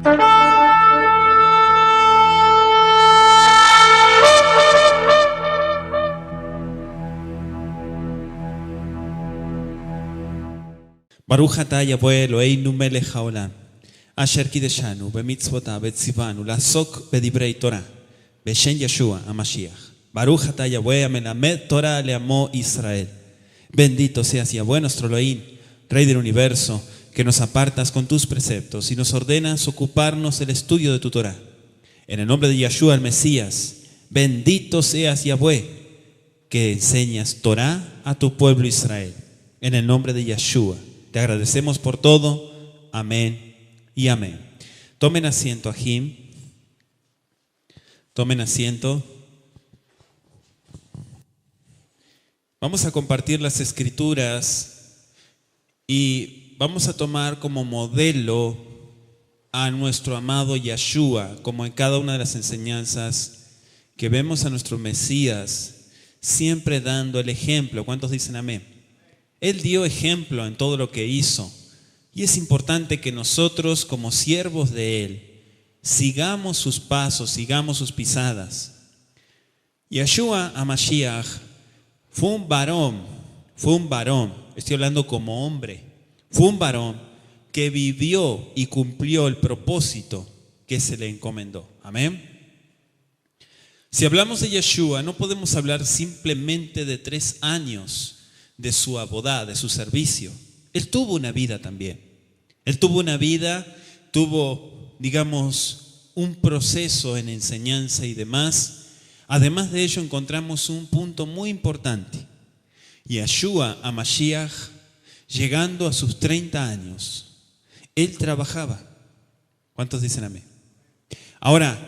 Baruch atah Yahweh Eloheinu melech haolam, asher kideshanu b'mitzvotav v'tzivanu la'asok b'divrei Torah, b'shem Yeshua HaMashiach. Baruch atah Yahweh amelamed Torah le'amo Israel. Bendito seas Yahweh nuestro Elohim, Rey del universo, que nos apartas con tus preceptos y nos ordenas ocuparnos del estudio de tu Torah. En el nombre de Yeshua el Mesías, bendito seas Yahweh, que enseñas Torah a tu pueblo Israel. En el nombre de Yeshua. Te agradecemos por todo. Amén y amén. Tomen asiento, Ajim. Tomen asiento. Vamos a compartir las escrituras y vamos a tomar como modelo a nuestro amado Yeshua, como en cada una de las enseñanzas que vemos a nuestro Mesías, siempre dando el ejemplo. ¿Cuántos dicen amén? Él dio ejemplo en todo lo que hizo y es importante que nosotros como siervos de Él sigamos sus pasos, sigamos sus pisadas. Yeshua HaMashiach fue un varón, estoy hablando como hombre, fue un varón que vivió y cumplió el propósito que se le encomendó. Amén. Si hablamos de Yeshua, no podemos hablar simplemente de 3 años de su abodá, de su servicio. Él tuvo una vida también. Él tuvo una vida, tuvo, digamos, un proceso en enseñanza y demás. Además de ello, encontramos un punto muy importante. Yeshua HaMashiach, llegando a sus 30 años, él trabajaba. ¿Cuántos dicen amén? Ahora,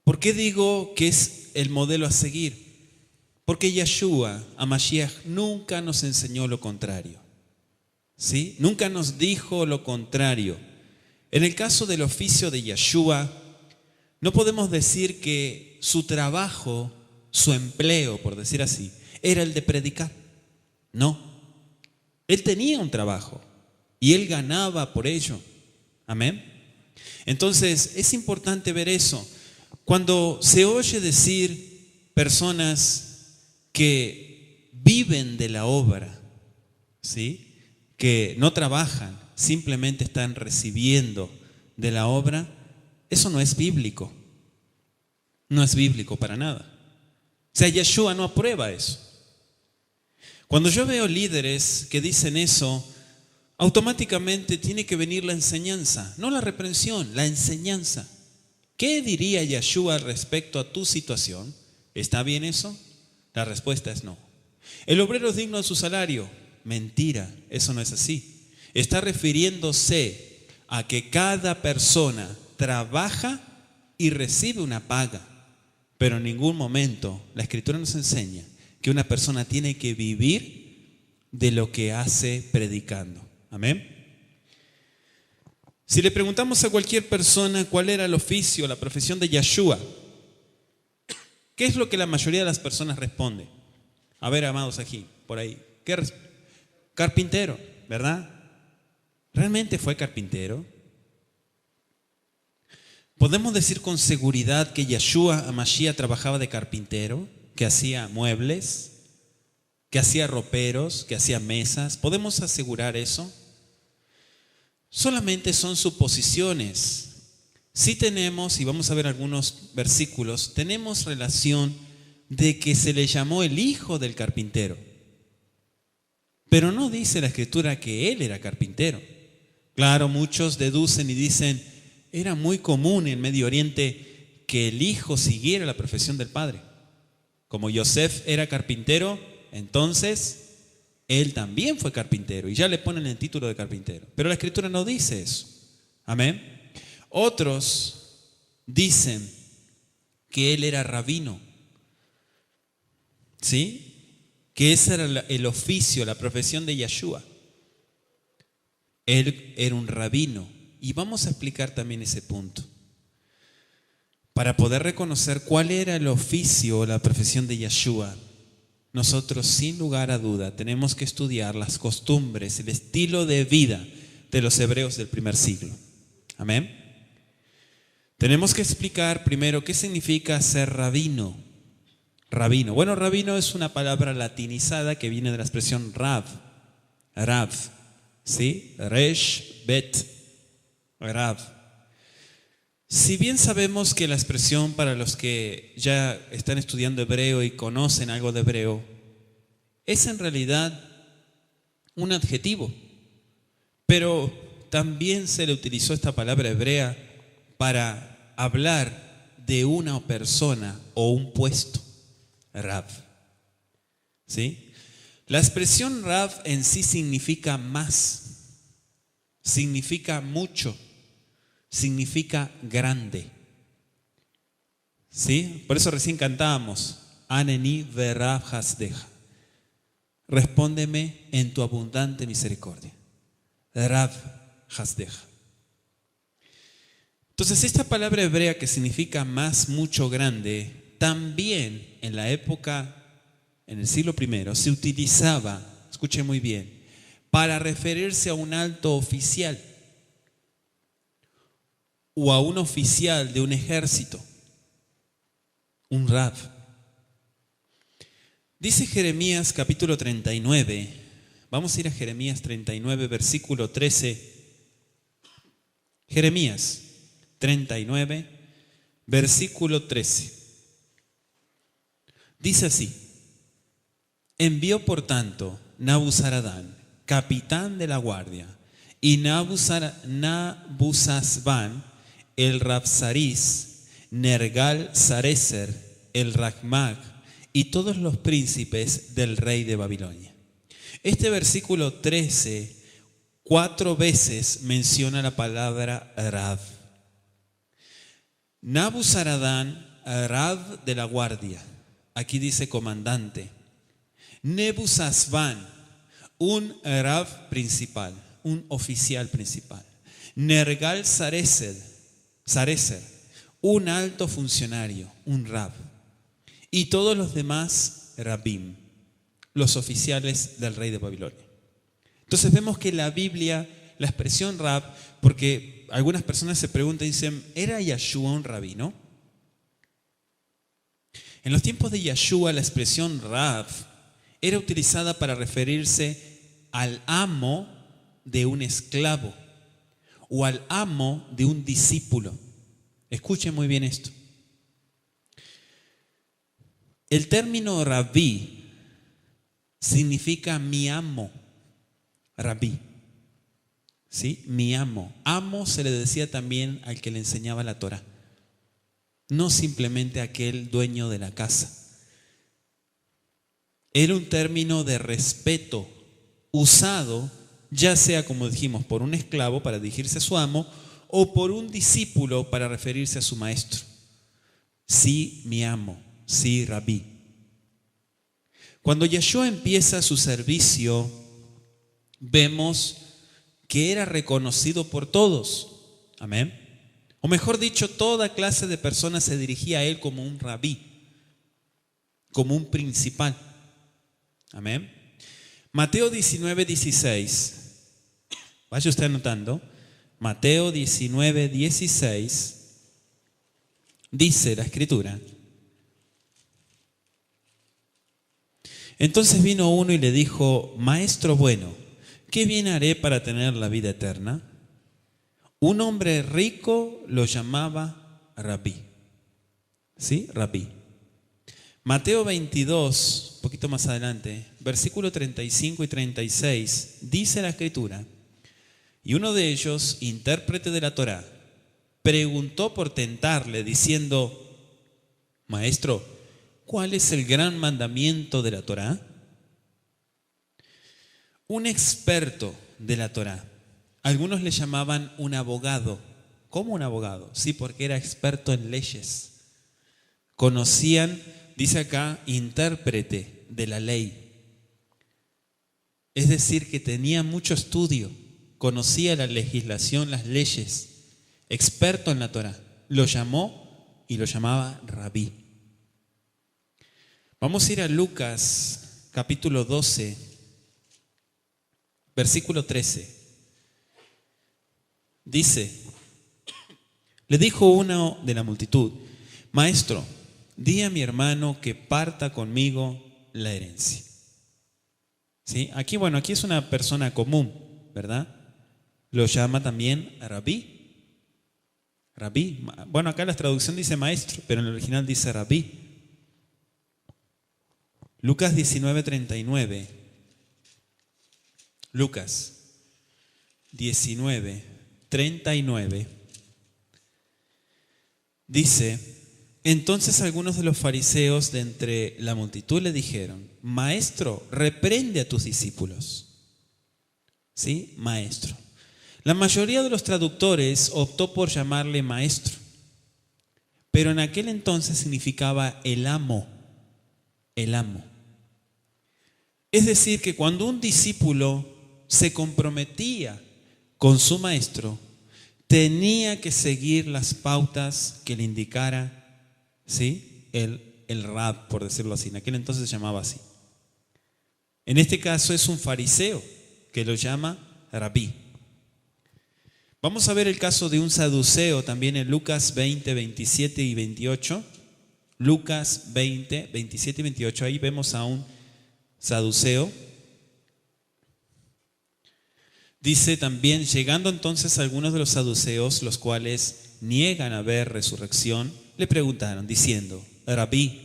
¿por qué digo que es el modelo a seguir? Porque Yeshua HaMashiach nunca nos enseñó lo contrario. ¿Sí? Nunca nos dijo lo contrario. En el caso del oficio de Yeshua, no podemos decir que su trabajo, su empleo, por decir así, era el de predicar. No. Él tenía un trabajo y él ganaba por ello. Amén. Entonces, es importante ver eso. Cuando se oye decir personas que viven de la obra, ¿sí?, que no trabajan, simplemente están recibiendo de la obra, eso no es bíblico. No es bíblico para nada. O sea, Yeshua no aprueba eso. Cuando yo veo líderes que dicen eso, automáticamente tiene que venir la enseñanza, no la reprensión, la enseñanza. ¿Qué diría Yeshua respecto a tu situación? ¿Está bien eso? La respuesta es no. ¿El obrero es digno de su salario? Mentira, eso no es así. Está refiriéndose a que cada persona trabaja y recibe una paga, pero en ningún momento la Escritura nos enseña que una persona tiene que vivir de lo que hace predicando. Amén. Si le preguntamos a cualquier persona cuál era el oficio, la profesión de Yeshua, ¿qué es lo que la mayoría de las personas responde? A ver, amados aquí, por ahí. Carpintero, ¿verdad? ¿Realmente fue carpintero? ¿Podemos decir con seguridad que Yeshua HaMashiach trabajaba de carpintero? ¿Que hacía muebles? ¿Que hacía roperos? ¿Que hacía mesas? ¿Podemos asegurar eso? Solamente son suposiciones. Sí tenemos, y vamos a ver algunos versículos, tenemos relación de que se le llamó el hijo del carpintero. Pero no dice la Escritura que él era carpintero. Claro, muchos deducen y dicen, era muy común en Medio Oriente que el hijo siguiera la profesión del padre. Como Yosef era carpintero, entonces él también fue carpintero y ya le ponen el título de carpintero. Pero la Escritura no dice eso. Amén. Otros dicen que él era rabino, ¿sí? Que ese era el oficio, la profesión de Yeshua. Él era un rabino. Y vamos a explicar también ese punto. Para poder reconocer cuál era el oficio o la profesión de Yeshua, nosotros sin lugar a duda tenemos que estudiar las costumbres, el estilo de vida de los hebreos del primer siglo. Amén. Tenemos que explicar primero qué significa ser rabino. Rabino. Bueno, rabino es una palabra latinizada que viene de la expresión Rav. Rav. ¿Sí? Resh, Bet, Rav. Si bien sabemos que la expresión, para los que ya están estudiando hebreo y conocen algo de hebreo, es en realidad un adjetivo, pero también se le utilizó esta palabra hebrea para hablar de una persona o un puesto, Rav. ¿Sí? La expresión Rav en sí significa más, significa mucho, significa grande. ¿Sí? Por eso recién cantábamos, Aneni verav hasdeja. Respóndeme en tu abundante misericordia. Rav hasdeja. Entonces, esta palabra hebrea que significa más, mucho, grande, también en la época, en el siglo I, se utilizaba, escuche muy bien, para referirse a un alto oficial o a un oficial de un ejército, un Rav. Dice Jeremías capítulo 39, vamos a ir a Jeremías 39, versículo 13. Jeremías 39, versículo 13. Dice así: envió por tanto Nabuzaradán, capitán de la guardia, y Nabuzazban, el Rabsaris, Nergal Sarecer, el Rachmag, y todos los príncipes del rey de Babilonia. Este versículo 13, 4 veces menciona la palabra Rav. Nabuzaradán, Rav de la guardia, aquí dice comandante. Nebuzazban, un Rav principal, un oficial principal. Nergal Sarecer, un alto funcionario, un Rav. Y todos los demás Rabim, los oficiales del rey de Babilonia. Entonces vemos que la Biblia, la expresión Rab, porque algunas personas se preguntan y dicen, ¿era Yeshua un rabino? En los tiempos de Yeshua, la expresión Rab era utilizada para referirse al amo de un esclavo o al amo de un discípulo. Escuchen muy bien esto. El término rabí significa mi amo, rabí, ¿sí? Mi amo. Amo se le decía también al que le enseñaba la Torá, no simplemente aquel dueño de la casa. Era un término de respeto usado, ya sea, como dijimos, por un esclavo para dirigirse a su amo o por un discípulo para referirse a su maestro. Sí, mi amo. Sí, rabí. Cuando Yeshua empieza su servicio, vemos que era reconocido por todos. Amén. O mejor dicho, toda clase de personas se dirigía a él como un rabí, como un principal. Amén. Mateo 19, 16. Vaya usted anotando. Mateo 19, 16. Dice la Escritura: entonces vino uno y le dijo, Maestro bueno, ¿qué bien haré para tener la vida eterna? Un hombre rico lo llamaba Rabí. ¿Sí? Rabí. Mateo 22, un poquito más adelante, versículo 35 y 36, dice la Escritura: y uno de ellos, intérprete de la Torá, preguntó por tentarle, diciendo, Maestro, ¿cuál es el gran mandamiento de la Torá? Un experto de la Torá. Algunos le llamaban un abogado. ¿Cómo un abogado? Sí, porque era experto en leyes. Conocían, dice acá, intérprete de la ley. Es decir, que tenía mucho estudio, conocía la legislación, las leyes, experto en la Torá. Lo llamó y lo llamaba Rabí. Vamos a ir a Lucas capítulo 12, versículo 13. Dice, Le dijo uno de la multitud: Maestro, di a mi hermano que parta conmigo la herencia. ¿Sí? Aquí es una persona común, ¿verdad? Lo llama también rabí. Rabí. Bueno, acá la traducción dice maestro, pero en el original dice rabí. Lucas 19:39. Lucas 19:39. Dice: entonces algunos de los fariseos de entre la multitud le dijeron: Maestro, reprende a tus discípulos. ¿Sí? Maestro. La mayoría de los traductores optó por llamarle maestro, pero en aquel entonces significaba el amo. El amo. Es decir, que cuando un discípulo se comprometía con su maestro, tenía que seguir las pautas que le indicara, ¿sí?, el rab, por decirlo así. En aquel entonces se llamaba así. En este caso es un fariseo que lo llama rabí. Vamos a ver el caso de un saduceo también en Lucas 20, 27 y 28. Lucas 20, 27 y 28. Ahí vemos a un saduceo. Dice también: llegando entonces algunos de los saduceos, los cuales niegan haber resurrección, le preguntaron diciendo: Rabí,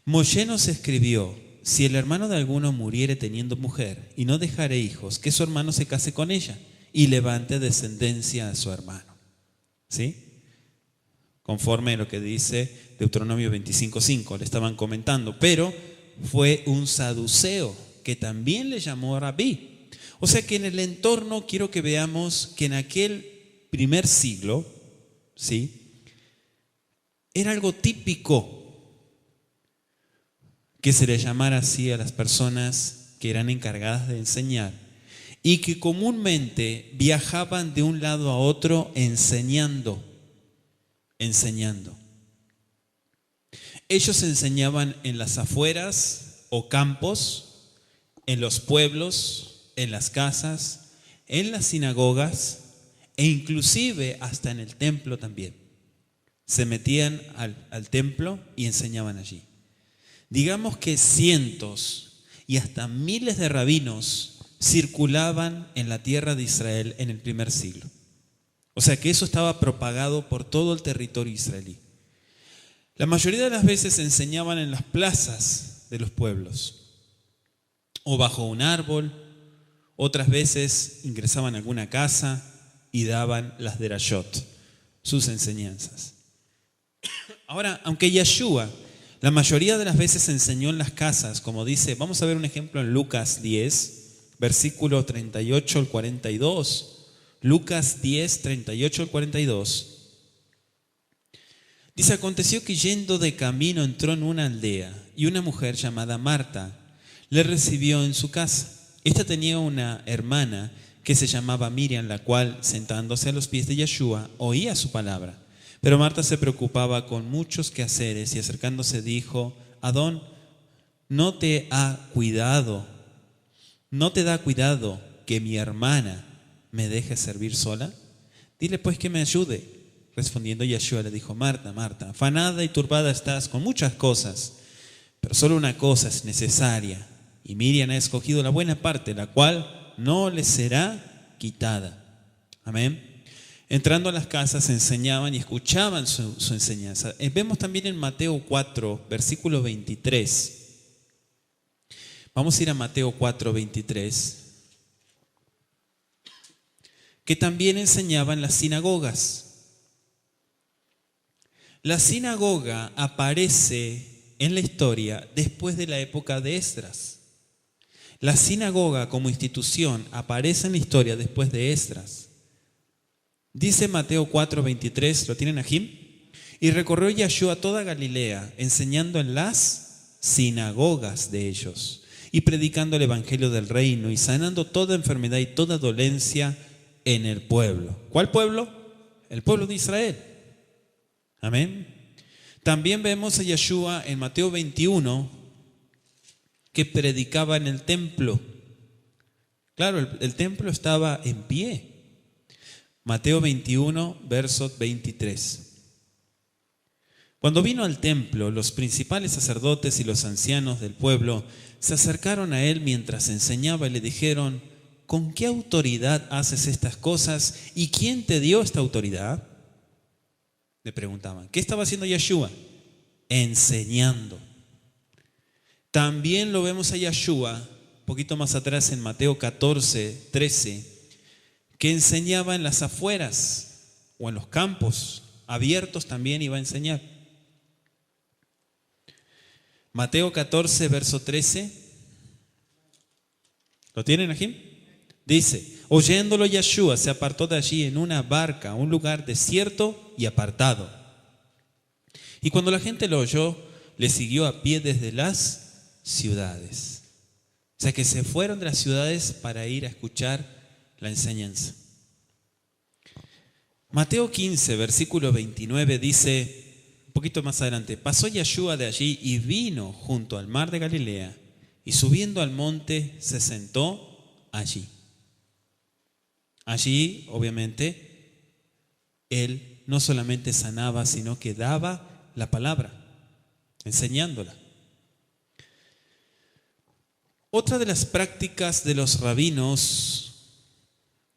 Moshe nos escribió: si el hermano de alguno muriere teniendo mujer y no dejare hijos, que su hermano se case con ella y levante descendencia a su hermano. ¿Sí? Conforme a lo que dice Deuteronomio 25:5, le estaban comentando. Pero fue un saduceo que también le llamó rabí. O sea que en el entorno quiero que veamos que en aquel primer siglo, ¿sí?, era algo típico que se le llamara así a las personas que eran encargadas de enseñar y que comúnmente viajaban de un lado a otro enseñando. Ellos enseñaban en las afueras o campos, en los pueblos, en las casas, en las sinagogas e inclusive hasta en el templo también. Se metían al templo y enseñaban allí. Digamos que cientos y hasta miles de rabinos circulaban en la tierra de Israel en el primer siglo. O sea que eso estaba propagado por todo el territorio israelí. La mayoría de las veces enseñaban en las plazas de los pueblos o bajo un árbol. Otras veces ingresaban a alguna casa y daban las derashot, sus enseñanzas. Ahora, aunque Yeshua la mayoría de las veces enseñó en las casas, como dice, vamos a ver un ejemplo en Lucas 10, versículo 38 al 42. Lucas 10, 38 al 42. Dice: aconteció que yendo de camino entró en una aldea y una mujer llamada Marta le recibió en su casa. Esta tenía una hermana que se llamaba Miriam, la cual, sentándose a los pies de Yeshua, oía su palabra. Pero Marta se preocupaba con muchos quehaceres y acercándose dijo: Adón, ¿no te da cuidado que mi hermana me deje servir sola? Dile pues que me ayude. Respondiendo Yeshua le dijo: Marta, Marta, afanada y turbada estás con muchas cosas, pero solo una cosa es necesaria, y Miriam ha escogido la buena parte, la cual no le será quitada. Amén. Entrando a las casas enseñaban y escuchaban su enseñanza. Vemos también en Mateo 4, versículo 23. Vamos a ir a Mateo 4, 23. Que también enseñaba en las sinagogas. La sinagoga aparece en la historia después de la época de Esdras. La sinagoga como institución aparece en la historia después de Esdras. Dice Mateo 4, 23, ¿lo tienen aquí? Y recorrió Yeshua toda Galilea, enseñando en las sinagogas de ellos y predicando el evangelio del reino y sanando toda enfermedad y toda dolencia en el pueblo. ¿Cuál pueblo? El pueblo de Israel. Amén. También vemos a Yeshua en Mateo 21 que predicaba en el templo. Claro, el templo estaba en pie. Mateo 21, verso 23. Cuando vino al templo, los principales sacerdotes y los ancianos del pueblo se acercaron a él mientras enseñaba y le dijeron: ¿con qué autoridad haces estas cosas y quién te dio esta autoridad? Le preguntaban. ¿Qué estaba haciendo Yeshua? Enseñando. También lo vemos a Yeshua, un poquito más atrás en Mateo 14, 13, que enseñaba en las afueras o en los campos abiertos, también iba a enseñar. Mateo 14, verso 13. ¿Lo tienen aquí? Dice: oyéndolo Yeshua se apartó de allí en una barca a un lugar desierto y apartado. Y cuando la gente lo oyó, le siguió a pie desde las ciudades. O sea que se fueron de las ciudades para ir a escuchar la enseñanza. Mateo 15, versículo 29 dice, un poquito más adelante: pasó Yeshua de allí y vino junto al mar de Galilea, y subiendo al monte se sentó allí. Allí, obviamente, él no solamente sanaba, sino que daba la palabra, enseñándola. Otra de las prácticas de los rabinos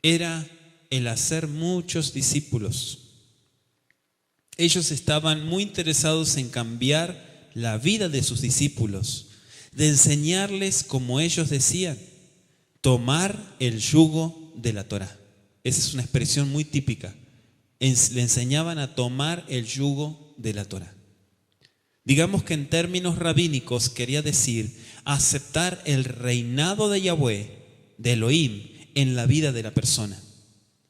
era el hacer muchos discípulos. Ellos estaban muy interesados en cambiar la vida de sus discípulos, de enseñarles, como ellos decían, tomar el yugo de la Torá. Esa es una expresión muy típica. Le enseñaban a tomar el yugo de la Torá. Digamos que en términos rabínicos quería decir aceptar el reinado de Yahweh, de Elohim, en la vida de la persona.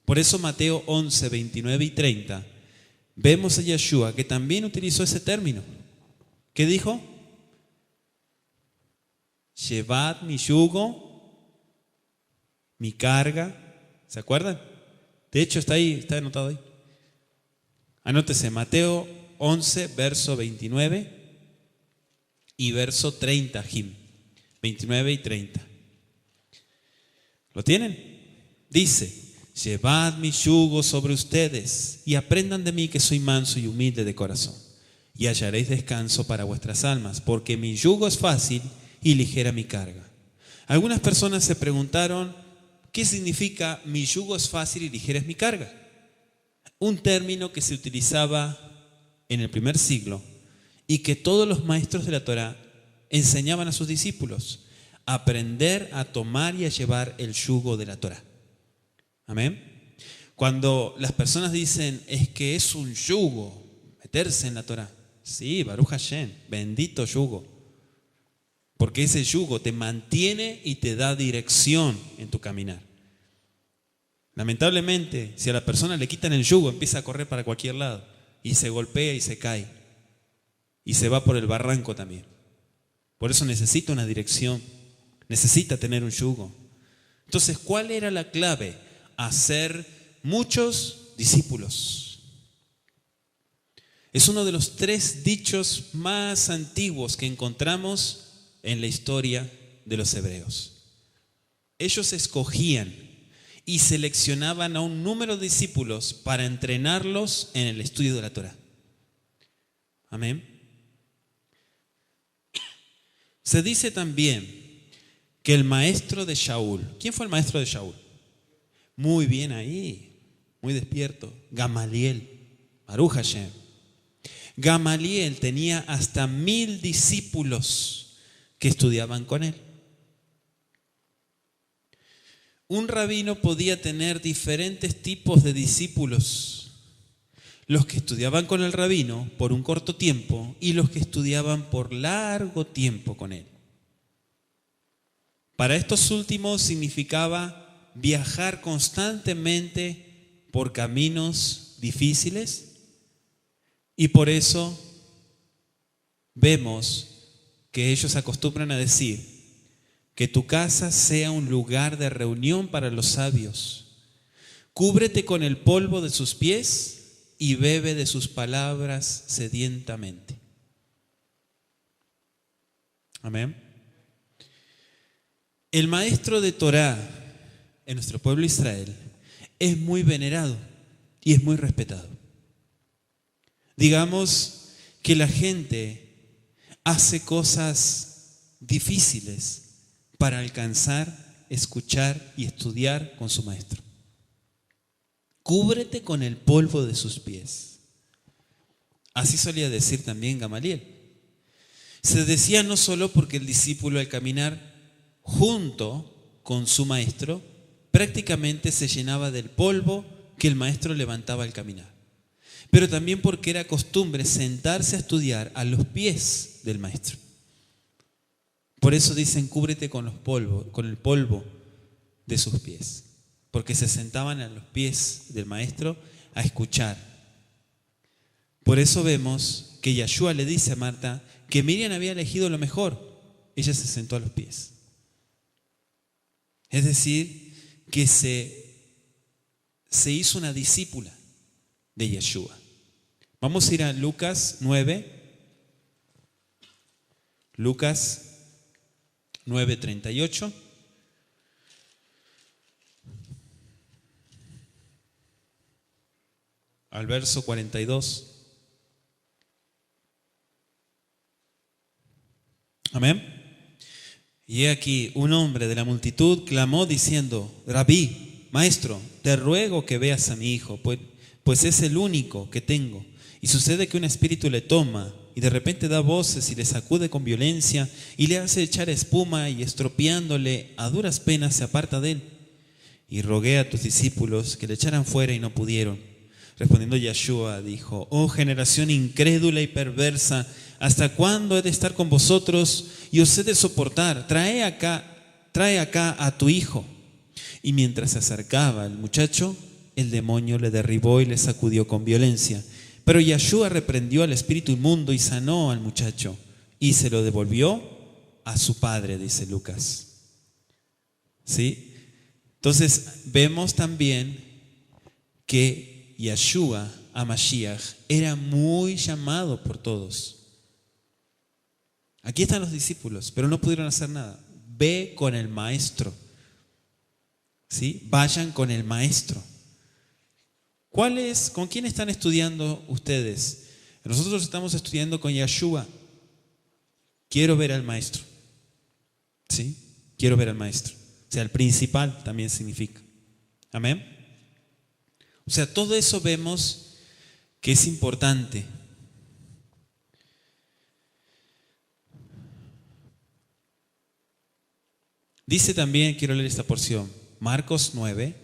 Por eso Mateo 11, 29 y 30, vemos a Yeshua que también utilizó ese término. ¿Qué dijo? Llevad mi yugo, mi carga. ¿Se acuerdan? De hecho está ahí, está anotado ahí. Anótese, Mateo 11, verso 29 y verso 30, Jim. 29 y 30. ¿Lo tienen? Dice: llevad mi yugo sobre ustedes y aprendan de mí, que soy manso y humilde de corazón, y hallaréis descanso para vuestras almas, porque mi yugo es fácil y ligera mi carga. Algunas personas se preguntaron: ¿qué significa mi yugo es fácil y ligera es mi carga? Un término que se utilizaba en el primer siglo y que todos los maestros de la Torá enseñaban a sus discípulos: aprender a tomar y a llevar el yugo de la Torá. Amén. Cuando las personas dicen es que es un yugo meterse en la Torá, sí, Baruch Hashem, bendito yugo, porque ese yugo te mantiene y te da dirección en tu caminar. Lamentablemente, si a la persona le quitan el yugo, empieza a correr para cualquier lado y se golpea y se cae y se va por el barranco también. Por eso necesita una dirección, necesita tener un yugo. Entonces, ¿cuál era la clave? Hacer muchos discípulos. Es uno de los 3 dichos más antiguos que encontramos en la historia de los hebreos. Ellos escogían y seleccionaban a un número de discípulos para entrenarlos en el estudio de la Torá. Amén. Se dice también que el maestro de Shaul, ¿quién fue el maestro de Shaul? Muy bien ahí, muy despierto, Gamaliel, Baruch Hashem. Gamaliel tenía hasta 1000 discípulos que estudiaban con él. Un rabino podía tener diferentes tipos de discípulos: los que estudiaban con el rabino por un corto tiempo y los que estudiaban por largo tiempo con él. Para estos últimos significaba viajar constantemente por caminos difíciles, y por eso vemos que ellos acostumbran a decir: que tu casa sea un lugar de reunión para los sabios. Cúbrete con el polvo de sus pies y bebe de sus palabras sedientamente. Amén. El maestro de Torá en nuestro pueblo Israel es muy venerado y es muy respetado. Digamos que la gente hace cosas difíciles para alcanzar, escuchar y estudiar con su maestro. Cúbrete con el polvo de sus pies. Así solía decir también Gamaliel. Se decía no solo porque el discípulo al caminar junto con su maestro prácticamente se llenaba del polvo que el maestro levantaba al caminar, pero también porque era costumbre sentarse a estudiar a los pies del maestro. Por eso dicen cúbrete con el polvo de sus pies, porque se sentaban a los pies del maestro a escuchar. Por eso vemos que Yeshua le dice a Marta que Miriam había elegido lo mejor. Ella se sentó a los pies. Es decir, que se hizo una discípula de Yeshua. Vamos a ir a Lucas 9. Lucas 9:38. Al verso 42. Amén. Y he aquí, un hombre de la multitud clamó diciendo: Rabí, maestro, te ruego que veas a mi hijo, pues es el único que tengo. Y sucede que un espíritu le toma y de repente da voces y le sacude con violencia y le hace echar espuma, y estropeándole a duras penas se aparta de él. Y rogué a tus discípulos que le echaran fuera y no pudieron. Respondiendo Yeshua dijo: oh generación incrédula y perversa, ¿hasta cuándo he de estar con vosotros y os he de soportar? Trae acá a tu hijo. Y mientras se acercaba el muchacho, el demonio le derribó y le sacudió con violencia. Pero Yeshua reprendió al espíritu inmundo y sanó al muchacho y se lo devolvió a su padre, dice Lucas. ¿Sí? Entonces vemos también que Yeshua HaMashiach era muy llamado por todos. Aquí están los discípulos, pero no pudieron hacer nada. Ve con el maestro. ¿Sí? Vayan con el maestro. ¿Con quién están estudiando ustedes? Nosotros estamos estudiando con Yeshua. Quiero ver al maestro. ¿Sí? Quiero ver al maestro. O sea, el principal también significa. Amén. O sea, todo eso vemos que es importante. Dice también, quiero leer esta porción, Marcos 9,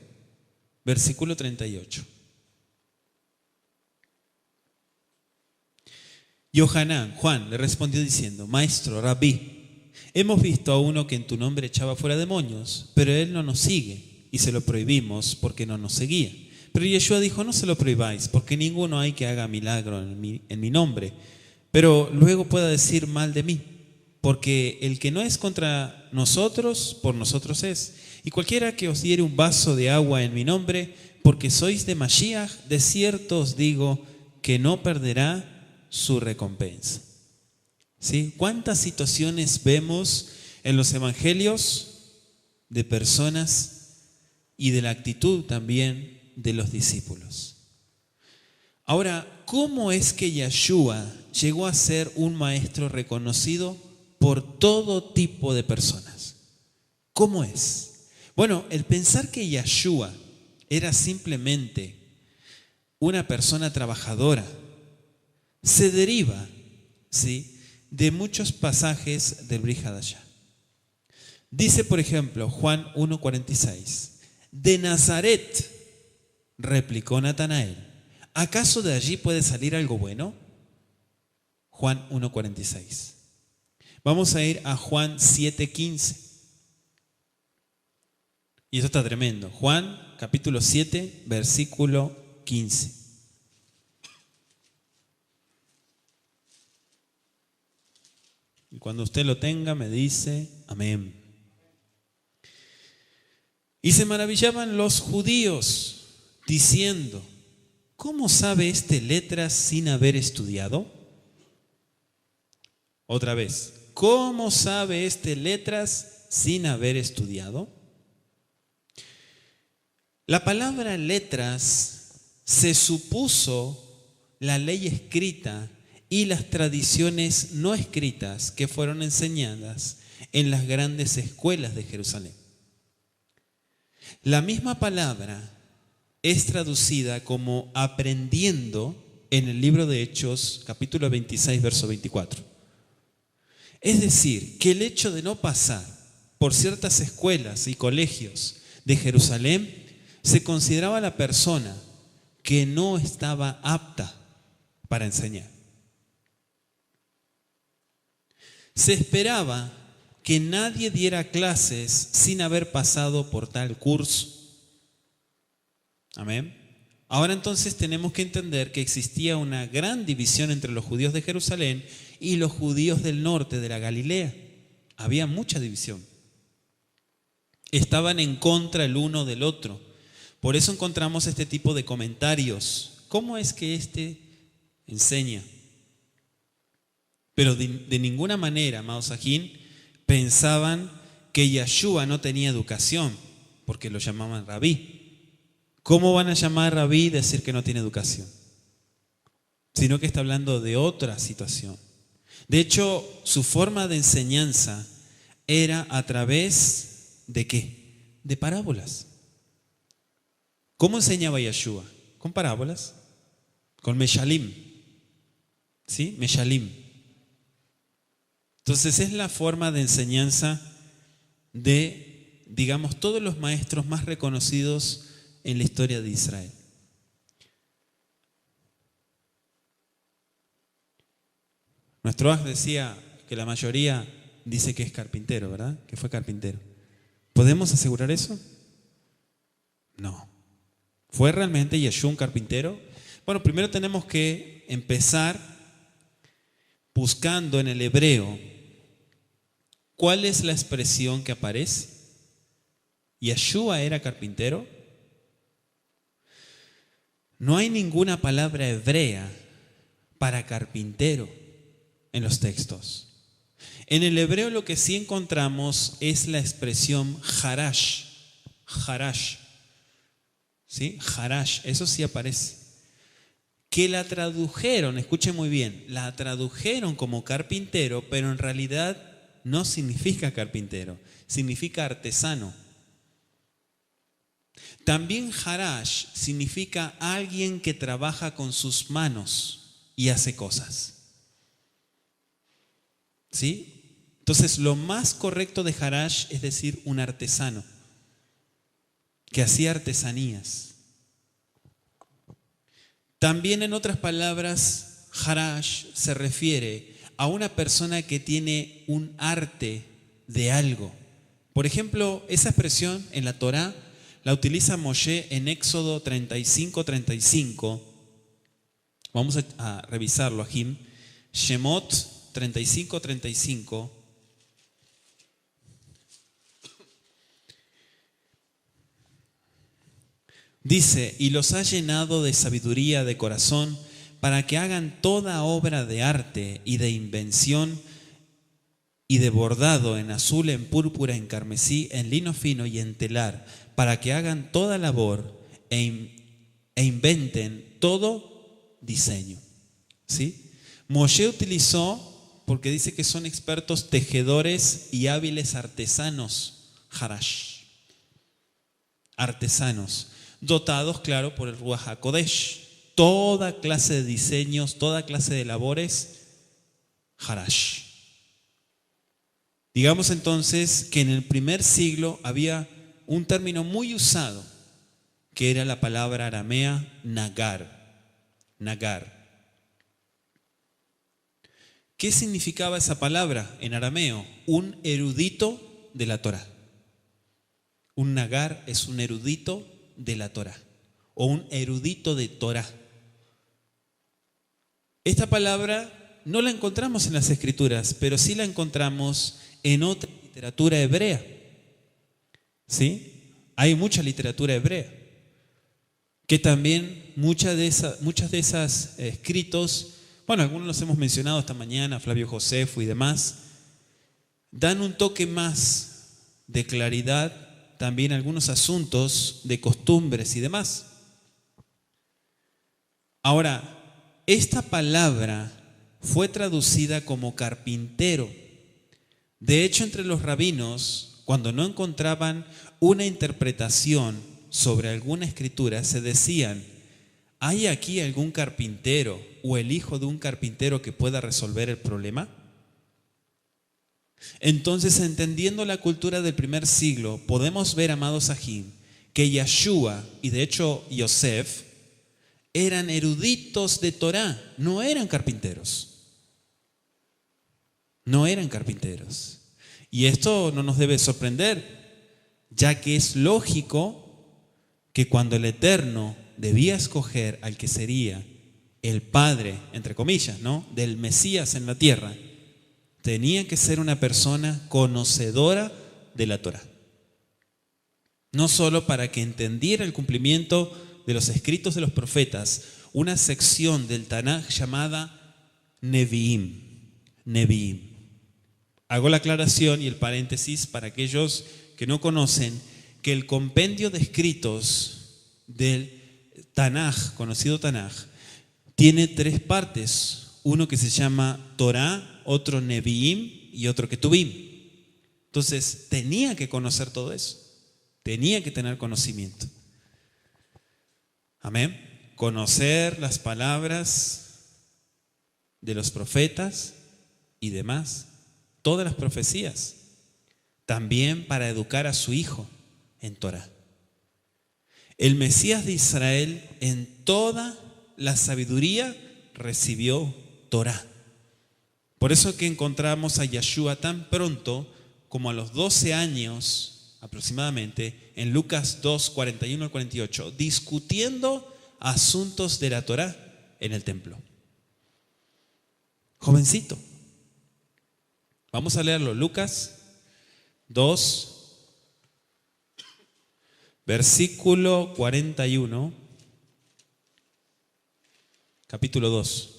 versículo 38. Juan le respondió diciendo: maestro, rabí, hemos visto a uno que en tu nombre echaba fuera demonios, pero él no nos sigue y se lo prohibimos porque no nos seguía. Pero Yeshua dijo: no se lo prohibáis, porque ninguno hay que haga milagro en mi nombre, pero luego pueda decir mal de mí, porque el que no es contra nosotros, por nosotros es. Y cualquiera que os diere un vaso de agua en mi nombre, porque sois de Mashiach, de cierto os digo que no perderá su recompensa. ¿Sí? ¿Cuántas situaciones vemos en los evangelios de personas y de la actitud también de los discípulos? Ahora, ¿cómo es que Yeshua llegó a ser un maestro reconocido por todo tipo de personas? ¿Cómo es? Bueno, el pensar que Yeshua era simplemente una persona trabajadora se deriva, ¿sí?, de muchos pasajes del Brit Hadashah. Dice, por ejemplo, Juan 1:46, de Nazaret, replicó Natanael, ¿acaso de allí puede salir algo bueno? Juan 1:46. Vamos a ir a Juan 7:15. Y esto está tremendo. Juan capítulo 7, versículo 15. Y cuando usted lo tenga me dice amén. Y se maravillaban los judíos diciendo: ¿cómo sabe este letras sin haber estudiado? Otra vez, ¿cómo sabe este letras sin haber estudiado? La palabra letras se supuso la ley escrita y las tradiciones no escritas que fueron enseñadas en las grandes escuelas de Jerusalén. La misma palabra es traducida como aprendiendo en el libro de Hechos, capítulo 26, verso 24. Es decir, que el hecho de no pasar por ciertas escuelas y colegios de Jerusalén se consideraba a la persona que no estaba apta para enseñar. Se esperaba que nadie diera clases sin haber pasado por tal curso. Amén. Ahora entonces tenemos que entender que existía una gran división entre los judíos de Jerusalén y los judíos del norte de la Galilea. Había mucha división. Estaban en contra el uno del otro. Por eso encontramos este tipo de comentarios. ¿Cómo es que este enseña? Pero de ninguna manera, amados Sajín, pensaban que Yeshua no tenía educación, porque lo llamaban rabí. ¿Cómo van a llamar a rabí y decir que no tiene educación? Sino que está hablando de otra situación. De hecho, su forma de enseñanza era a través de ¿qué? De parábolas. ¿Cómo enseñaba Yeshua? Con parábolas, con meshalim. ¿Sí? Meshalim. Entonces es la forma de enseñanza de, digamos, todos los maestros más reconocidos en la historia de Israel. Nuestro Aj decía que la mayoría dice que es carpintero, ¿verdad? Que fue carpintero. ¿Podemos asegurar eso? No. ¿Fue realmente Yeshua un carpintero? Bueno, primero tenemos que empezar buscando en el hebreo cuál es la expresión que aparece. ¿Yeshua era carpintero? No hay ninguna palabra hebrea para carpintero en los textos. En el hebreo lo que sí encontramos es la expresión harash. Harash. ¿Sí? Harash, eso sí aparece. Que la tradujeron, escuchen muy bien, la tradujeron como carpintero, pero en realidad no significa carpintero, significa artesano. También harash significa alguien que trabaja con sus manos y hace cosas. ¿Sí? Entonces lo más correcto de harash es decir un artesano que hacía artesanías. También en otras palabras, harash se refiere a una persona que tiene un arte de algo. Por ejemplo, esa expresión en la Torá la utiliza Moshe en Éxodo 35:35. Vamos a revisarlo, Ajim. Shemot 35:35. Dice, y los ha llenado de sabiduría de corazón para que hagan toda obra de arte y de invención y de bordado en azul, en púrpura, en carmesí, en lino fino y en telar, para que hagan toda labor e inventen todo diseño. ¿Sí? Moshe utilizó, porque dice que son expertos tejedores y hábiles artesanos, harash, artesanos, dotados, claro, por el Ruach HaKodesh. Toda clase de diseños, toda clase de labores, harash. Digamos entonces que en el primer siglo había un término muy usado, que era la palabra aramea nagar. Nagar. ¿Qué significaba esa palabra en arameo? Un erudito de la Torá. Un nagar es un erudito de la Torá o un erudito de Torá. Esta palabra no la encontramos en las Escrituras, pero sí la encontramos en otra literatura hebrea. ¿Sí? Hay mucha literatura hebrea que también muchas de esas escritos, bueno, algunos los hemos mencionado esta mañana, Flavio Josefo y demás, dan un toque más de claridad también algunos asuntos de costumbres y demás. Ahora, esta palabra fue traducida como carpintero. De hecho, entre los rabinos, cuando no encontraban una interpretación sobre alguna escritura, se decían: ¿hay aquí algún carpintero o el hijo de un carpintero que pueda resolver el problema? Entonces, entendiendo la cultura del primer siglo, podemos ver, amados Ajim, que Yeshua y de hecho Yosef eran eruditos de Torá, no eran carpinteros. No eran carpinteros. Y esto no nos debe sorprender, ya que es lógico que cuando el Eterno debía escoger al que sería el padre, entre comillas, ¿no?, del Mesías en la tierra, tenía que ser una persona conocedora de la Torá. No solo para que entendiera el cumplimiento de los escritos de los profetas, una sección del Tanaj llamada Neviim. Neviim. Hago la aclaración y el paréntesis para aquellos que no conocen que el compendio de escritos del Tanaj, conocido Tanaj, tiene 3 partes. Uno que se llama Torá, otro Neviim y otro Ketuvim. Entonces tenía que conocer todo eso. Tenía que tener conocimiento. Amén. Conocer las palabras de los profetas y demás. Todas las profecías. También para educar a su hijo en Torá. El Mesías de Israel en toda la sabiduría recibió Torá. Por eso que encontramos a Yeshua tan pronto como a los 12 años aproximadamente en Lucas 2, 41 al 48, discutiendo asuntos de la Torá en el templo. Jovencito. Vamos a leerlo. Lucas 2, versículo 41, capítulo 2.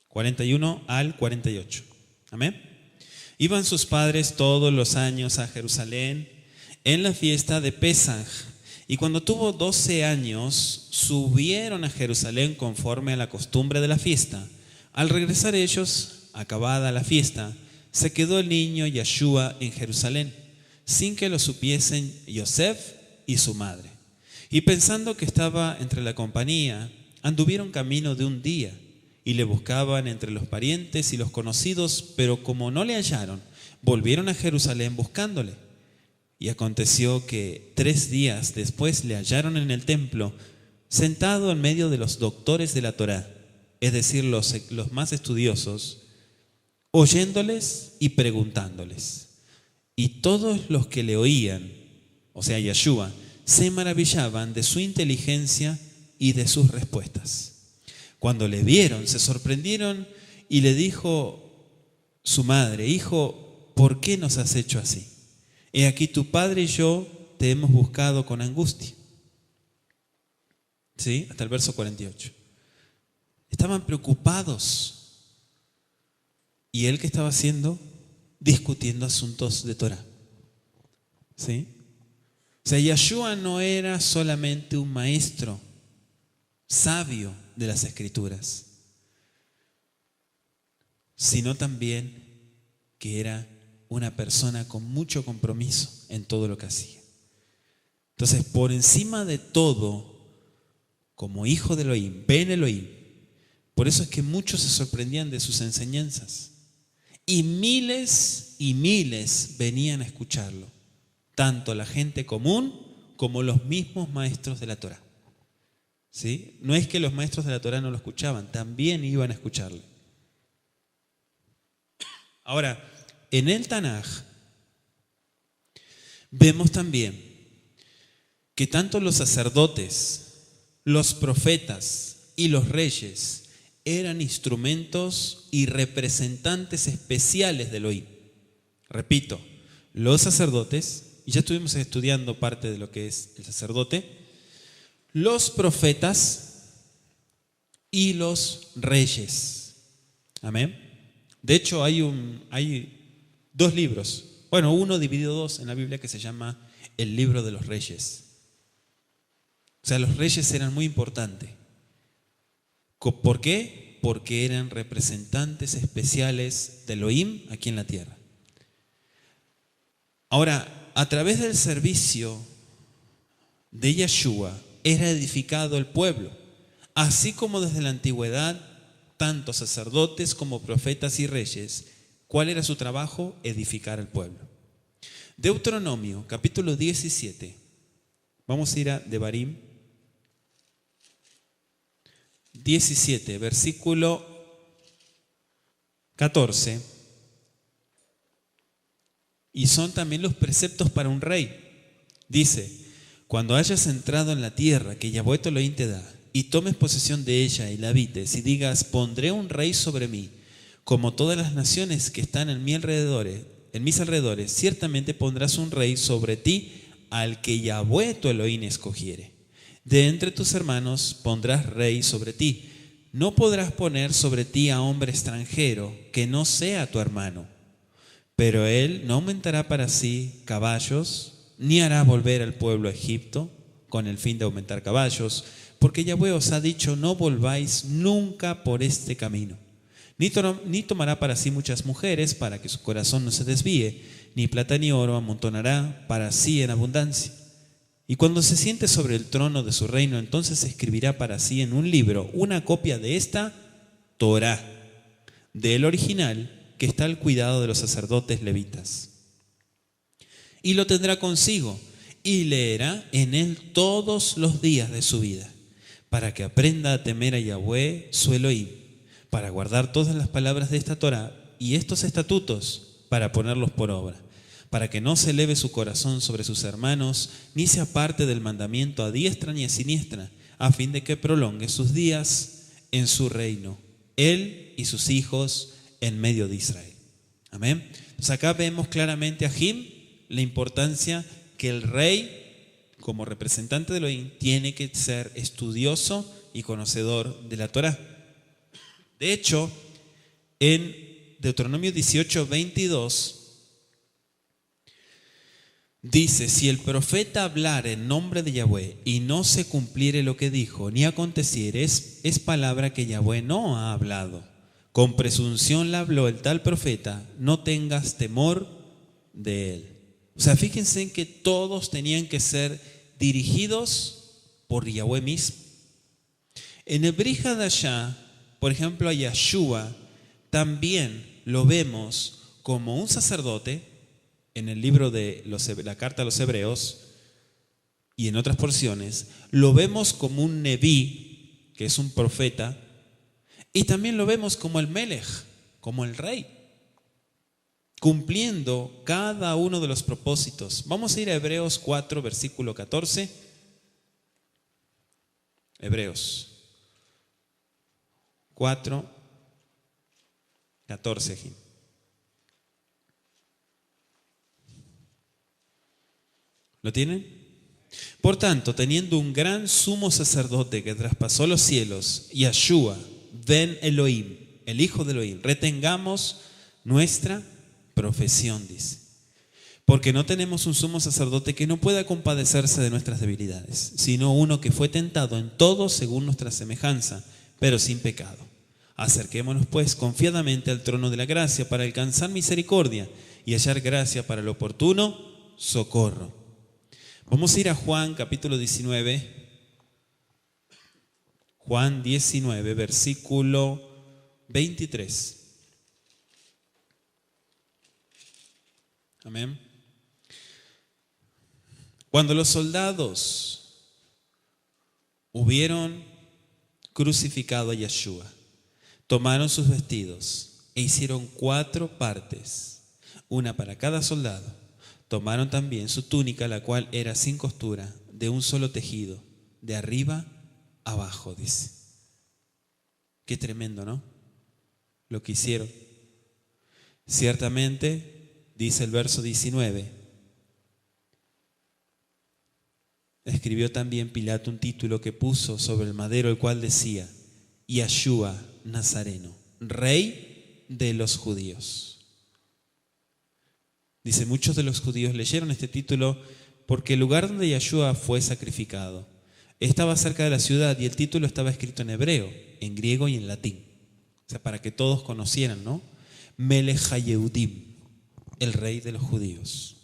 41 al 48. Amén. Iban sus padres todos los años a Jerusalén en la fiesta de Pesaj, y cuando tuvo 12 años subieron a Jerusalén conforme a la costumbre de la fiesta. Al regresar ellos, acabada la fiesta, se quedó el niño Yeshua en Jerusalén, sin que lo supiesen Yosef y su madre. Y pensando que estaba entre la compañía, anduvieron camino de un día, y le buscaban entre los parientes y los conocidos, pero como no le hallaron, volvieron a Jerusalén buscándole. Y aconteció que 3 días después le hallaron en el templo, sentado en medio de los doctores de la Torá, es decir, los más estudiosos, oyéndoles y preguntándoles. Y todos los que le oían, o sea, Yeshua, se maravillaban de su inteligencia y de sus respuestas. Cuando le vieron, se sorprendieron y le dijo su madre: Hijo, ¿por qué nos has hecho así? He aquí tu padre y yo te hemos buscado con angustia. ¿Sí? Hasta el verso 48. Estaban preocupados. ¿Y él qué estaba haciendo? Discutiendo asuntos de Torá. ¿Sí? O sea, Yeshua no era solamente un maestro sabio de las Escrituras, sino también que era una persona con mucho compromiso en todo lo que hacía. Entonces, por encima de todo, como hijo de Elohim, Ben Elohim, por eso es que muchos se sorprendían de sus enseñanzas, y miles venían a escucharlo, tanto la gente común como los mismos maestros de la Torá. ¿Sí? No es que los maestros de la Torá no lo escuchaban, también iban a escucharle. Ahora, en el Tanaj vemos también que tanto los sacerdotes, los profetas y los reyes eran instrumentos y representantes especiales de Elohim. Repito, los sacerdotes, y ya estuvimos estudiando parte de lo que es el sacerdote, los profetas y los reyes. Amén. De hecho, hay 2 libros. Bueno, uno dividido 2 en la Biblia que se llama el libro de los reyes. O sea, los reyes eran muy importantes. ¿Por qué? Porque eran representantes especiales de Elohim aquí en la tierra. Ahora, a través del servicio de Yeshua era edificado el pueblo, así como desde la antigüedad, tanto sacerdotes como profetas y reyes. ¿Cuál era su trabajo? Edificar al pueblo. Deuteronomio, capítulo 17. Vamos a ir a Devarim 17, versículo 14. Y son también los preceptos para un rey. Dice: cuando hayas entrado en la tierra que Yahweh tu Elohim te da, y tomes posesión de ella y la habites, y digas: pondré un rey sobre mí, como todas las naciones que están en mis alrededores, ciertamente pondrás un rey sobre ti, al que Yahweh tu Elohim escogiere. De entre tus hermanos pondrás rey sobre ti. No podrás poner sobre ti a hombre extranjero que no sea tu hermano. Pero él no aumentará para sí caballos, ni hará volver al pueblo a Egipto con el fin de aumentar caballos, porque Yahweh os ha dicho: no volváis nunca por este camino. Ni tomará para sí muchas mujeres, para que su corazón no se desvíe, ni plata ni oro amontonará para sí en abundancia. Y cuando se siente sobre el trono de su reino, entonces escribirá para sí en un libro una copia de esta Torá, del original, que está al cuidado de los sacerdotes levitas. Y lo tendrá consigo, y leerá en él todos los días de su vida, para que aprenda a temer a Yahweh su Elohim, para guardar todas las palabras de esta Torá y estos estatutos, para ponerlos por obra, para que no se eleve su corazón sobre sus hermanos, ni se aparte del mandamiento a diestra ni a siniestra, a fin de que prolongue sus días en su reino, él y sus hijos en medio de Israel. Amén. Entonces acá vemos claramente a Jim la importancia que el rey, como representante de Elohim, tiene que ser estudioso y conocedor de la Torá. De hecho, en Deuteronomio 18, 22, dice: si el profeta hablara en nombre de Yahweh y no se cumpliere lo que dijo, ni aconteciere, es palabra que Yahweh no ha hablado. Con presunción la habló el tal profeta, no tengas temor de él. O sea, fíjense en que todos tenían que ser dirigidos por Yahweh mismo. En el Brit Hadashah, por ejemplo, a Yeshua también lo vemos como un sacerdote en el libro de la carta a los Hebreos, y en otras porciones lo vemos como un Nebí, que es un profeta, y también lo vemos como el Melech, como el rey, cumpliendo cada uno de los propósitos. Vamos a ir a Hebreos 4, versículo 14. Hebreos 4, 14. ¿Lo tienen? Por tanto, teniendo un gran sumo sacerdote que traspasó los cielos, Yeshua ben Elohim, el Hijo de Elohim, retengamos nuestra profesión, dice. Porque no tenemos un sumo sacerdote que no pueda compadecerse de nuestras debilidades, sino uno que fue tentado en todo según nuestra semejanza, pero sin pecado. Acerquémonos pues confiadamente al trono de la gracia para alcanzar misericordia y hallar gracia para el oportuno socorro. Vamos a ir a Juan capítulo 19. Juan 19, versículo 23. Amén. Cuando los soldados hubieron crucificado a Yeshua, tomaron sus vestidos e hicieron 4 partes, una para cada soldado. Tomaron también su túnica, la cual era sin costura, de un solo tejido, de arriba abajo, dice. Qué tremendo, ¿no? Lo que hicieron. Ciertamente, dice el verso 19, escribió también Pilato un título que puso sobre el madero, el cual decía: Yeshua Nazareno, Rey de los judíos. Dice, muchos de los judíos leyeron este título porque el lugar donde Yeshua fue sacrificado estaba cerca de la ciudad y el título estaba escrito en hebreo, en griego y en latín. O sea, para que todos conocieran, ¿no? Melech HaYehudim, el rey de los judíos.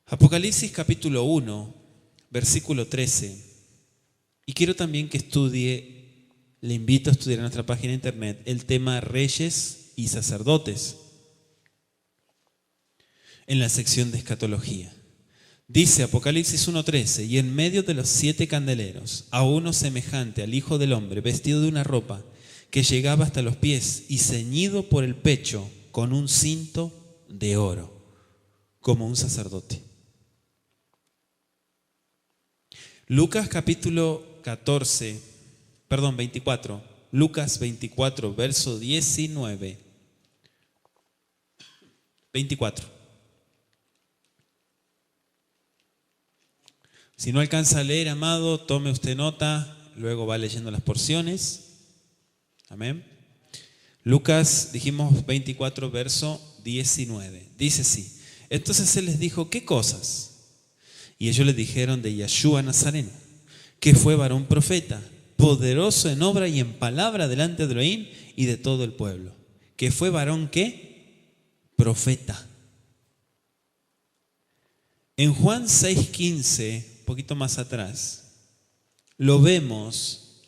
Apocalipsis capítulo 1, versículo 13. Y quiero también que estudie, le invito a estudiar en nuestra página de internet, el tema reyes y sacerdotes, en la sección de escatología. Dice Apocalipsis 1:13, y en medio de los 7 candeleros, a uno semejante al Hijo del Hombre, vestido de una ropa que llegaba hasta los pies y ceñido por el pecho con un cinto de oro, como un sacerdote. Lucas capítulo 24, Lucas 24, verso 19. 24. Si no alcanza a leer, amado, tome usted nota, luego va leyendo las porciones. Amén. Lucas, dijimos 24, verso 19. Dice así: entonces él les dijo, ¿qué cosas? Y ellos le dijeron de Yeshua Nazareno, que fue varón profeta, poderoso en obra y en palabra delante de Elohim y de todo el pueblo. Que fue varón, ¿qué? Profeta. En Juan 6:15, un poquito más atrás, lo vemos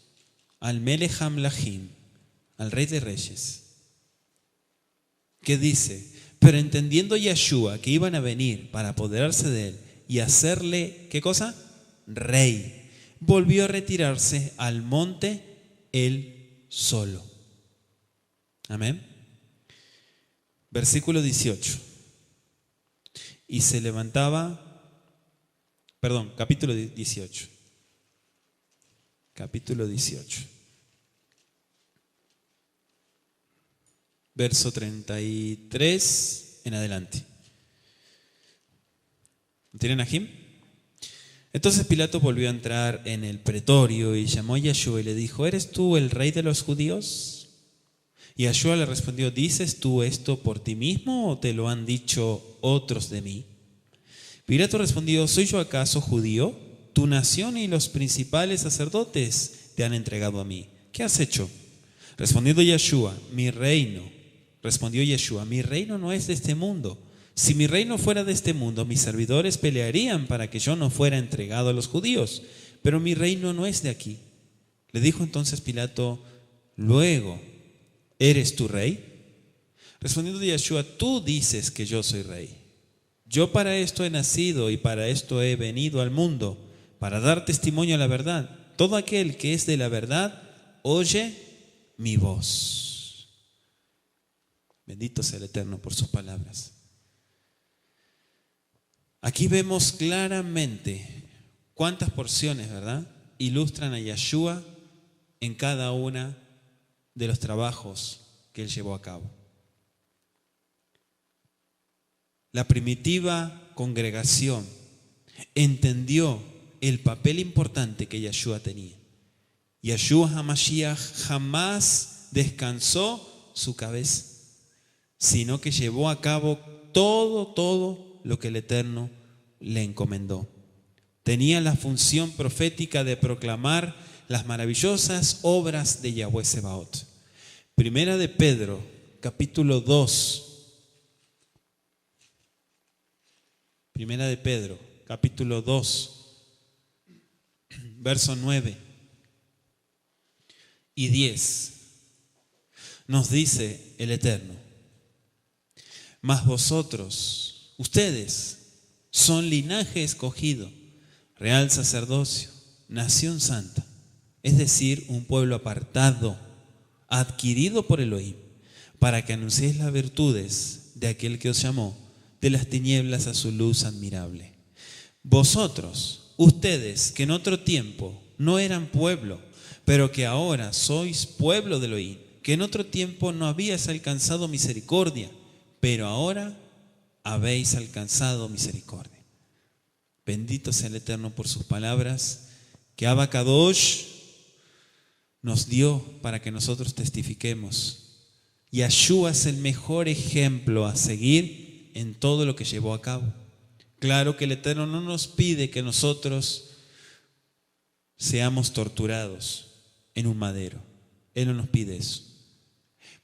al Melech HaMelachim, al Rey de Reyes, que dice, pero entendiendo Yeshua que iban a venir para apoderarse de él y hacerle, ¿qué cosa? Rey, volvió a retirarse al monte él solo. Amén. Versículo 18. Y se levantaba, capítulo 18. Capítulo 18. Verso 33 en adelante. ¿Tienen Ajim? Entonces Pilato volvió a entrar en el pretorio y llamó a Yeshua y le dijo, ¿eres tú el rey de los judíos? Y Yeshua le respondió, ¿dices tú esto por ti mismo o te lo han dicho otros de mí? Pilato respondió, ¿soy yo acaso judío? Tu nación y los principales sacerdotes te han entregado a mí. ¿Qué has hecho? Respondió Yeshua, mi reino no es de este mundo. Si mi reino fuera de este mundo, mis servidores pelearían para que yo no fuera entregado a los judíos, pero mi reino no es de aquí. Le dijo entonces Pilato, luego, ¿eres tu rey? Respondiendo Yeshua, tú dices que yo soy rey. Yo para esto he nacido y para esto he venido al mundo, para dar testimonio a la verdad. Todo aquel que es de la verdad, oye mi voz. Bendito sea el Eterno por sus palabras. Aquí vemos claramente cuántas porciones, ¿verdad?, ilustran a Yeshua en cada una de los trabajos que él llevó a cabo. La primitiva congregación entendió el papel importante que Yeshua tenía. Yeshua HaMashiach jamás descansó su cabeza, sino que llevó a cabo todo lo que el Eterno le encomendó. Tenía la función profética de proclamar las maravillosas obras de Yahweh Sebaot. Primera de Pedro, capítulo 2. Primera de Pedro, capítulo 2, verso 9 y 10. Nos dice el Eterno, mas vosotros, ustedes, son linaje escogido, real sacerdocio, nación santa, es decir, un pueblo apartado, adquirido por Elohim, para que anunciéis las virtudes de aquel que os llamó de las tinieblas a su luz admirable. Vosotros, ustedes, que en otro tiempo no eran pueblo, pero que ahora sois pueblo de Elohim, que en otro tiempo no habíais alcanzado misericordia, pero ahora habéis alcanzado misericordia. Bendito sea el Eterno por sus palabras que Abba Kadosh nos dio para que nosotros testifiquemos. Yeshua es el mejor ejemplo a seguir en todo lo que llevó a cabo. Claro que el Eterno no nos pide que nosotros seamos torturados en un madero. Él no nos pide eso.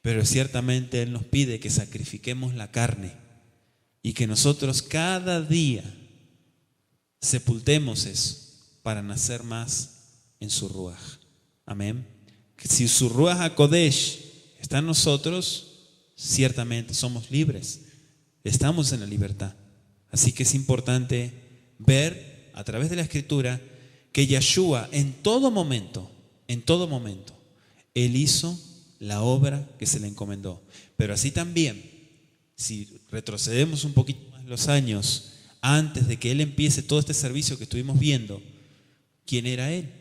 Pero ciertamente Él nos pide que sacrifiquemos la carne y que nosotros cada día sepultemos eso para nacer más en su Ruaj. Amén. Que si su Ruaj HaKodesh está en nosotros, ciertamente somos libres. Estamos en la libertad. Así que es importante ver a través de la Escritura que Yeshua en todo momento, Él hizo la obra que se le encomendó. Pero así también, si retrocedemos un poquito más los años, antes de que Él empiece todo este servicio que estuvimos viendo, ¿quién era Él?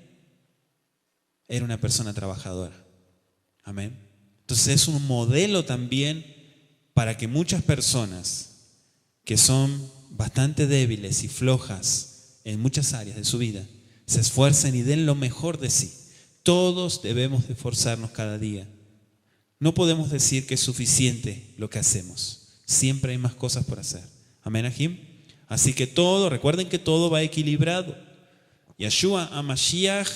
Era una persona trabajadora. Amén. Entonces es un modelo también para que muchas personas que son bastante débiles y flojas en muchas áreas de su vida se esfuercen y den lo mejor de sí. Todos debemos de esforzarnos cada día. No podemos decir que es suficiente lo que hacemos. Siempre hay más cosas por hacer. Amén, Ajim. Así que recuerden que todo va equilibrado. Yeshua HaMashiach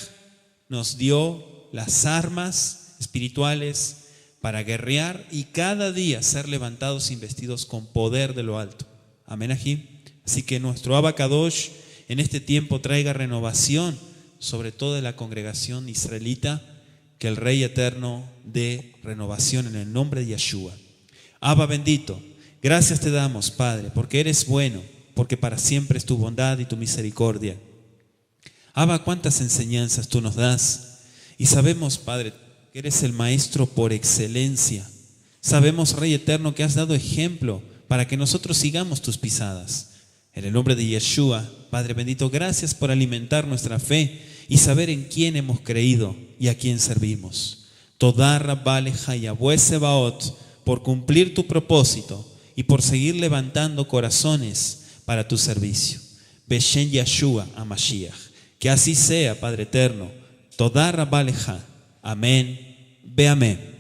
nos dio las armas espirituales para guerrear y cada día ser levantados y investidos con poder de lo alto. Amén, Ajim. Así que nuestro Abba Kadosh en este tiempo traiga renovación sobre toda la congregación israelita, que el Rey Eterno dé renovación en el nombre de Yeshua. Abba bendito, gracias te damos, Padre, porque eres bueno, porque para siempre es tu bondad y tu misericordia. Abba, cuántas enseñanzas tú nos das, y sabemos, Padre, que eres el Maestro por excelencia. Sabemos, Rey Eterno, que has dado ejemplo para que nosotros sigamos tus pisadas. En el nombre de Yeshua, Padre bendito, gracias por alimentar nuestra fe y saber en quién hemos creído y a quién servimos. Todá Rabá leja Yahweh Sebaot por cumplir tu propósito y por seguir levantando corazones para tu servicio. Beshen Yeshua HaMashiach. Que así sea, Padre eterno. Todá Rabá leja. Amén. Ve amén.